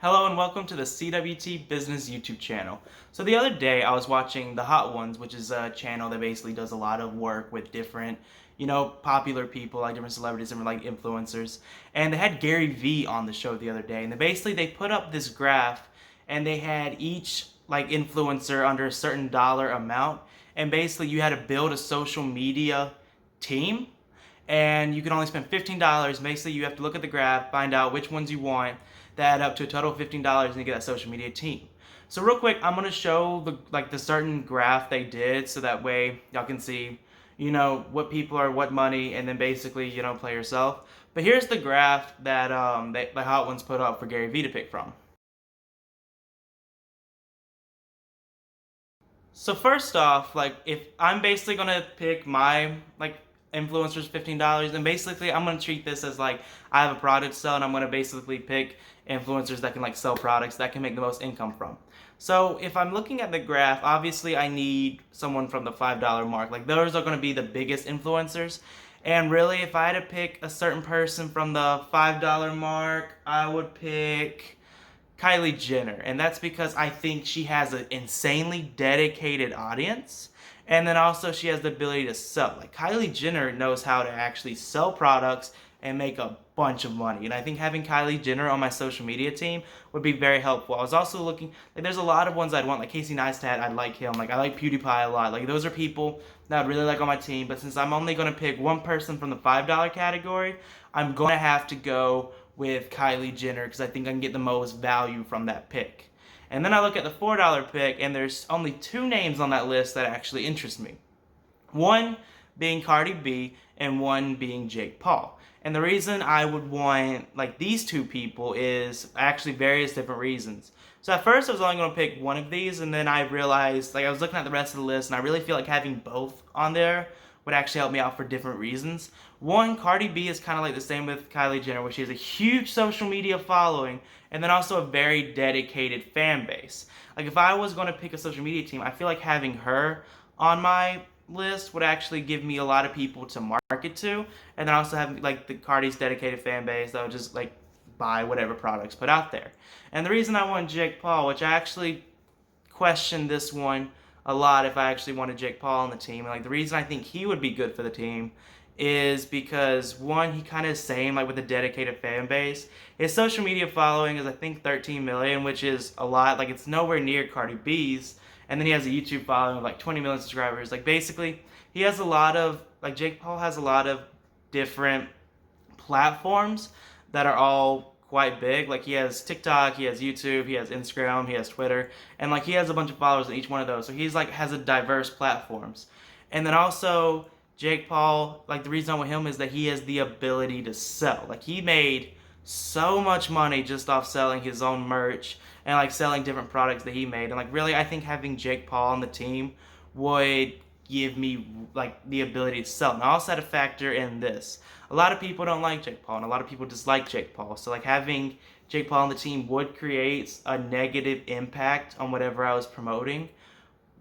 Hello and welcome to the CWT Business YouTube channel. So the other day I was watching The Hot Ones, which is a channel that basically does a lot of work with different, popular people, like different celebrities, different like influencers. And they had Gary Vee on the show the other day. And they put up this graph and they had each like influencer under a certain dollar amount. And basically you had to build a social media team and you can only spend $15. Basically, you have to look at the graph, find out which ones you want, that add up to a total of $15, and you get that social media team. So real quick, I'm gonna show the certain graph they did, so that way y'all can see, what people are, what money, and then basically, play yourself. But here's the graph that the Hot Ones put up for Gary Vee to pick from. So first off, like if I'm basically gonna pick my influencers $15, then basically I'm gonna treat this as like I have a product to sell and I'm gonna basically pick influencers that can like sell products that can make the most income from. So if I'm looking at the graph, obviously I need someone from the $5 mark. Like those are gonna be the biggest influencers. And really if I had to pick a certain person from the $5 mark, I would pick Kylie Jenner, and that's because I think she has an insanely dedicated audience, and then also she has the ability to sell. Like Kylie Jenner knows how to actually sell products and make a bunch of money, and I think having Kylie Jenner on my social media team would be very helpful. I was also looking, like there's a lot of ones I'd want, like Casey Neistat, I like him, like I like PewDiePie a lot, like those are people that I'd really like on my team, but since I'm only going to pick one person from the $5 category, I'm going to have to go with Kylie Jenner because I think I can get the most value from that pick. And then I look at the $4 pick, and there's only two names on that list that actually interest me. One being Cardi B, and one being Jake Paul. And the reason I would want like these two people is actually various different reasons. So at first I was only going to pick one of these, and then I realized, like I was looking at the rest of the list, and I really feel like having both on there would actually help me out for different reasons. One, Cardi B is kind of like the same with Kylie Jenner, where she has a huge social media following and then also a very dedicated fan base. Like if I was going to pick a social media team, I feel like having her on my list would actually give me a lot of people to market to, and then also have like the Cardi's dedicated fan base that would just like buy whatever products put out there. And the reason I want Jake Paul, which I actually questioned this one a lot if I actually wanted Jake Paul on the team. And like the reason I think he would be good for the team is because one, he kind of is same like with a dedicated fan base. His social media following is I think 13 million, which is a lot. Like it's nowhere near Cardi B's. And then he has a YouTube following of like 20 million subscribers. Like basically, he has a lot of like Jake Paul has a lot of different platforms that are all quite big. Like he has TikTok, he has YouTube, he has Instagram, he has Twitter, and like he has a bunch of followers in each one of those. So he's like has a diverse platforms. And then also Jake Paul, like the reason I want him is that he has the ability to sell. Like he made so much money just off selling his own merch and like selling different products that he made. And like really I think having Jake Paul on the team would give me like the ability to sell. And I also had to factor in this. A lot of people don't like Jake Paul, and a lot of people dislike Jake Paul. So like having Jake Paul on the team would create a negative impact on whatever I was promoting,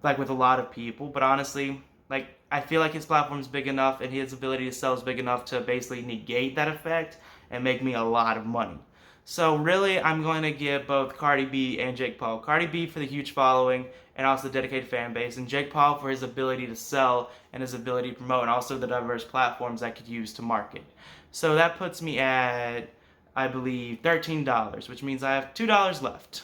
like with a lot of people. But honestly, like I feel like his platform is big enough and his ability to sell is big enough to basically negate that effect and make me a lot of money. So really, I'm going to give both Cardi B and Jake Paul. Cardi B for the huge following and also the dedicated fan base, and Jake Paul for his ability to sell and his ability to promote, and also the diverse platforms I could use to market. So that puts me at, I believe, $13, which means I have $2 left.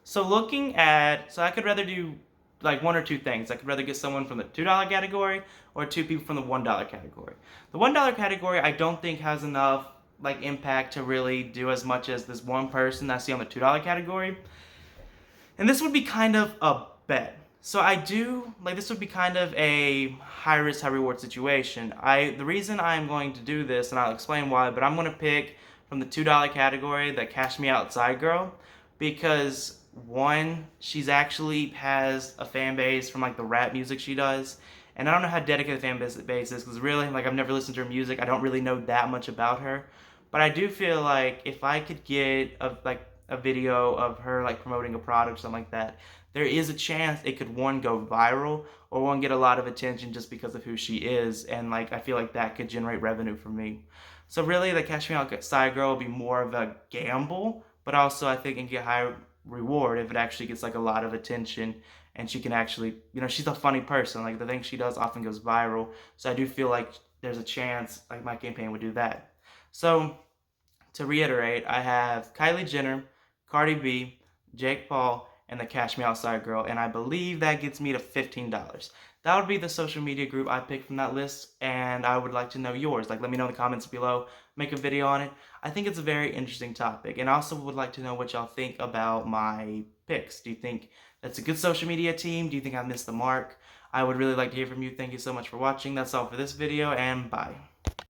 So so I could rather do like one or two things. I could rather get someone from the $2 category or two people from the $1 category. The $1 category I don't think has enough like impact to really do as much as this one person I see on the $2 category. And this would be kind of a bet. So I do like this would be kind of a high risk, high reward situation. The reason I'm going to do this, and I'll explain why, but I'm going to pick from the $2 category that Cash Me Outside girl, because one, she's actually has a fan base from like the rap music she does, and I don't know how dedicated the fan base is because really like I've never listened to her music. I don't really know that much about her, but I do feel like if I could get a video of her like promoting a product or something like that, there is a chance it could one go viral or one get a lot of attention just because of who she is, and like I feel like that could generate revenue for me. So really, the Cash Me Outside girl will be more of a gamble, but also I think it can get high reward if it actually gets like a lot of attention and she can actually, she's a funny person. Like the thing she does often goes viral. So I do feel like there's a chance like my campaign would do that. So to reiterate, I have Kylie Jenner, Cardi B, Jake Paul, and the Cash Me Outside girl, and I believe that gets me to $15. That would be the social media group I picked from that list, and I would like to know yours. Like, let me know in the comments below, make a video on it. I think it's a very interesting topic, and I also would like to know what y'all think about my picks. Do you think that's a good social media team? Do you think I missed the mark? I would really like to hear from you. Thank you so much for watching. That's all for this video, and bye.